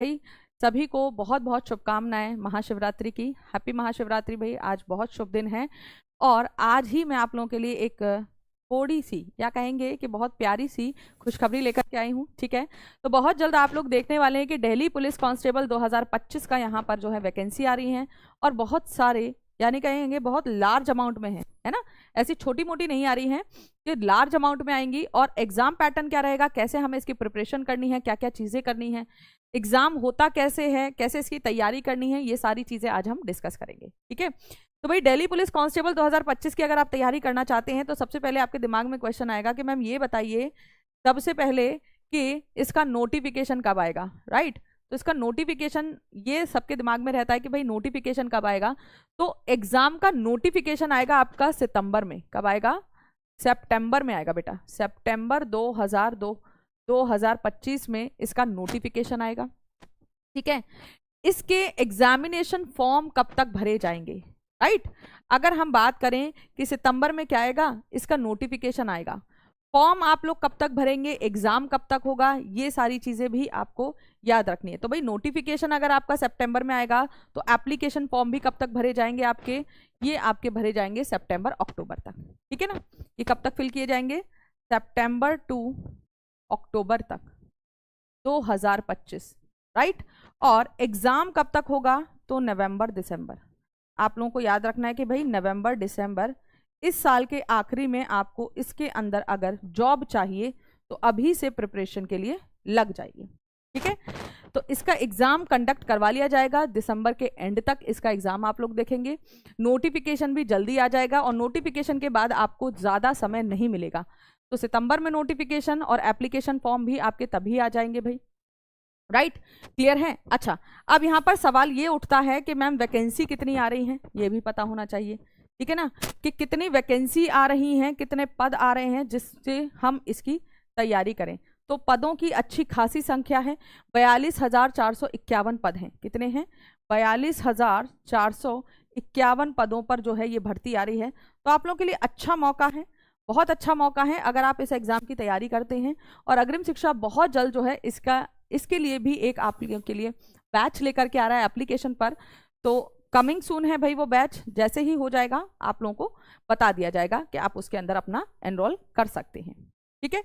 भाई सभी को बहुत बहुत शुभकामनाएं महाशिवरात्रि की। हैप्पी महाशिवरात्रि भाई। आज बहुत शुभ दिन है और आज ही मैं आप लोगों के लिए एक थोड़ी सी या कहेंगे कि बहुत प्यारी सी खुशखबरी लेकर के आई हूँ। ठीक है, तो बहुत जल्द आप लोग देखने वाले हैं कि दिल्ली पुलिस कांस्टेबल 2025 का यहाँ पर जो है वैकेंसी आ रही है और बहुत सारे यानी कहेंगे बहुत लार्ज अमाउंट में है ना, ऐसी छोटी मोटी नहीं आ रही हैं, कि लार्ज अमाउंट में आएंगी। और एग्जाम पैटर्न क्या रहेगा, कैसे हमें इसकी प्रिपरेशन करनी है, क्या क्या चीज़ें करनी है, एग्जाम होता कैसे है, कैसे इसकी तैयारी करनी है, ये सारी चीज़ें आज हम डिस्कस करेंगे। ठीक है, तो भाई दिल्ली पुलिस कांस्टेबल 2025 की अगर आप तैयारी करना चाहते हैं तो सबसे पहले आपके दिमाग में क्वेश्चन आएगा कि मैम ये बताइए सबसे पहले कि इसका नोटिफिकेशन कब आएगा। राइट, तो इसका नोटिफिकेशन ये सबके दिमाग में रहता है कि भाई नोटिफिकेशन कब आएगा। तो एग्जाम का नोटिफिकेशन आएगा आपका सितंबर में। कब आएगा? सितंबर में आएगा बेटा, सितंबर 2025 में इसका नोटिफिकेशन आएगा। ठीक है, इसके एग्जामिनेशन फॉर्म कब तक भरे जाएंगे। राइट, अगर हम बात करें कि सितंबर में क्या आएगा, इसका नोटिफिकेशन आएगा, फॉर्म आप लोग कब तक भरेंगे, एग्जाम कब तक होगा, ये सारी चीजें भी आपको याद रखनी है। तो भाई नोटिफिकेशन अगर आपका सितंबर में आएगा तो एप्लीकेशन फॉर्म भी कब तक भरे जाएंगे आपके, ये आपके भरे जाएंगे सितंबर अक्टूबर तक। ठीक है ना, ये कब तक फिल किए जाएंगे, सितंबर टू अक्टूबर तक 2025। राइट, और एग्जाम कब तक होगा, तो नवंबर दिसंबर। आप लोगों को याद रखना है कि भाई नवंबर दिसंबर इस साल के आखिरी में आपको इसके अंदर अगर जॉब चाहिए तो अभी से प्रिपरेशन के लिए लग जाइए। ठीक है, तो इसका एग्जाम कंडक्ट करवा लिया जाएगा दिसंबर के एंड तक, इसका एग्जाम आप लोग देखेंगे। नोटिफिकेशन भी जल्दी आ जाएगा और नोटिफिकेशन के बाद आपको ज़्यादा समय नहीं मिलेगा। तो सितंबर में नोटिफिकेशन और एप्लीकेशन फॉर्म भी आपके तभी आ जाएंगे भाई। राइट, क्लियर है। अच्छा, अब यहाँ पर सवाल ये उठता है कि मैम वैकेंसी कितनी आ रही है, ये भी पता होना चाहिए। ठीक है ना, कि कितनी वैकेंसी आ रही हैं, कितने पद आ रहे हैं जिससे हम इसकी तैयारी करें। तो पदों की अच्छी खासी संख्या है, 42,451 पद हैं। कितने हैं? 42,451 पदों पर जो है ये भर्ती आ रही है। तो आप लोगों के लिए अच्छा मौका है, बहुत अच्छा मौका है अगर आप इस एग्जाम की तैयारी करते हैं। और अग्रिम शिक्षा बहुत जल्द जो है इसके लिए भी एक आप लोगों के लिए बैच लेकर के आ रहा है एप्लीकेशन पर। तो कमिंग सून है भाई वो बैच, जैसे ही हो जाएगा आप लोगों को बता दिया जाएगा कि आप उसके अंदर अपना एनरोल कर सकते हैं। ठीक है,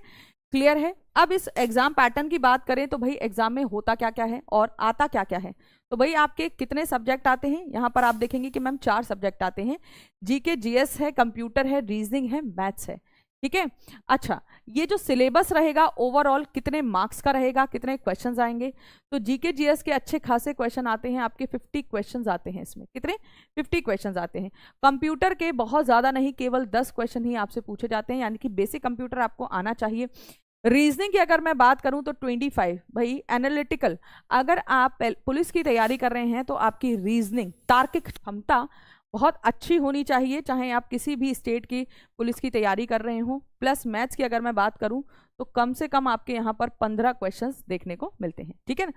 क्लियर है। अब इस एग्जाम पैटर्न की बात करें तो भाई एग्जाम में होता क्या क्या है और आता क्या क्या है। तो भाई आपके कितने सब्जेक्ट आते हैं, यहाँ पर आप देखेंगे कि मैम 4 सब्जेक्ट आते हैं। जीके जीएस है, कंप्यूटर है, रीजनिंग है, मैथ्स है। ठीक है, अच्छा ये जो सिलेबस रहेगा ओवरऑल कितने मार्क्स का रहेगा, कितने क्वेश्चंस आएंगे। तो जीके जीएस के अच्छे खासे क्वेश्चन आते हैं आपके, 50 क्वेश्चंस आते हैं इसमें। कितने? 50 क्वेश्चंस आते हैं। कंप्यूटर के बहुत ज़्यादा नहीं, केवल 10 क्वेश्चन ही आपसे पूछे जाते हैं, यानी कि बेसिक कंप्यूटर आपको आना चाहिए। रीजनिंग की अगर मैं बात करूं तो 25 भाई। एनालिटिकल, अगर आप पुलिस की तैयारी कर रहे हैं तो आपकी रीजनिंग तार्किक क्षमता बहुत अच्छी होनी चाहिए, चाहे आप किसी भी स्टेट की पुलिस की तैयारी कर रहे हो। प्लस मैथ्स की अगर मैं बात करूं तो कम से कम आपके यहाँ पर 15 क्वेश्चंस देखने को मिलते हैं। ठीक है ना,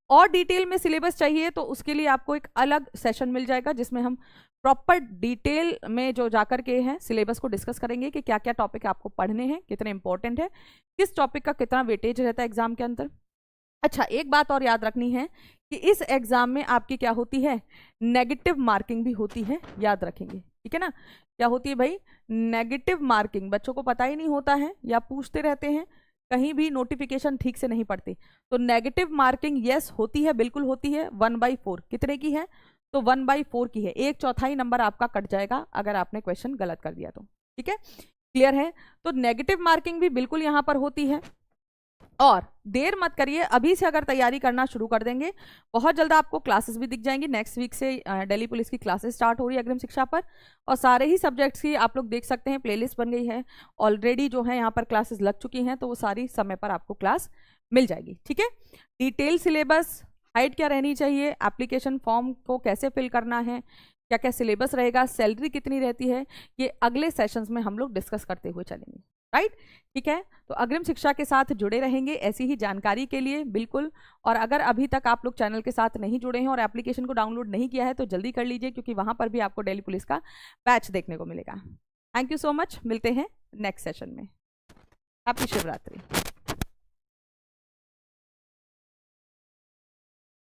और डिटेल में सिलेबस चाहिए तो उसके लिए आपको एक अलग सेशन मिल जाएगा जिसमें हम प्रॉपर डिटेल में जो जाकर के हैं सिलेबस को डिस्कस करेंगे कि क्या क्या टॉपिक आपको पढ़ने हैं, कितने इंपॉर्टेंट है, किस टॉपिक का कितना वेटेज रहता है एग्जाम के अंदर। अच्छा, एक बात और याद रखनी है कि इस एग्जाम में आपकी क्या होती है, नेगेटिव मार्किंग भी होती है, याद रखेंगे। ठीक है ना, क्या होती है भाई, नेगेटिव मार्किंग। बच्चों को पता ही नहीं होता है या पूछते रहते हैं, कहीं भी नोटिफिकेशन ठीक से नहीं पढ़ते। तो नेगेटिव मार्किंग यस होती है, बिल्कुल होती है। 1/4 कितने की है, तो 1/4 की है। 1/4 नंबर आपका कट जाएगा अगर आपने क्वेश्चन गलत कर दिया तो। ठीक है, क्लियर है। तो नेगेटिव मार्किंग भी बिल्कुल यहाँ पर होती है। और देर मत करिए, अभी से अगर तैयारी करना शुरू कर देंगे बहुत जल्द आपको क्लासेस भी दिख जाएंगी। नेक्स्ट वीक से दिल्ली पुलिस की क्लासेस स्टार्ट हो रही है अग्रिम शिक्षा पर, और सारे ही सब्जेक्ट्स की आप लोग देख सकते हैं प्लेलिस्ट बन गई है ऑलरेडी, जो है यहाँ पर क्लासेस लग चुकी हैं, तो वो सारी समय पर आपको क्लास मिल जाएगी। ठीक है, डिटेल सिलेबस, हाइट क्या रहनी चाहिए, एप्लीकेशन फॉर्म को कैसे फिल करना है, क्या क्या सिलेबस रहेगा, सैलरी कितनी रहती है, ये अगले सेशंस में हम लोग डिस्कस करते हुए चलेंगे। राइट, ठीक है। तो अग्रिम शिक्षा के साथ जुड़े रहेंगे ऐसी ही जानकारी के लिए बिल्कुल। और अगर अभी तक आप लोग चैनल के साथ नहीं जुड़े हैं और एप्लीकेशन को डाउनलोड नहीं किया है तो जल्दी कर लीजिए, क्योंकि वहां पर भी आपको दिल्ली पुलिस का बैच देखने को मिलेगा। थैंक यू सो मच, मिलते हैं नेक्स्ट सेशन में। हैप्पी शिवरात्रि।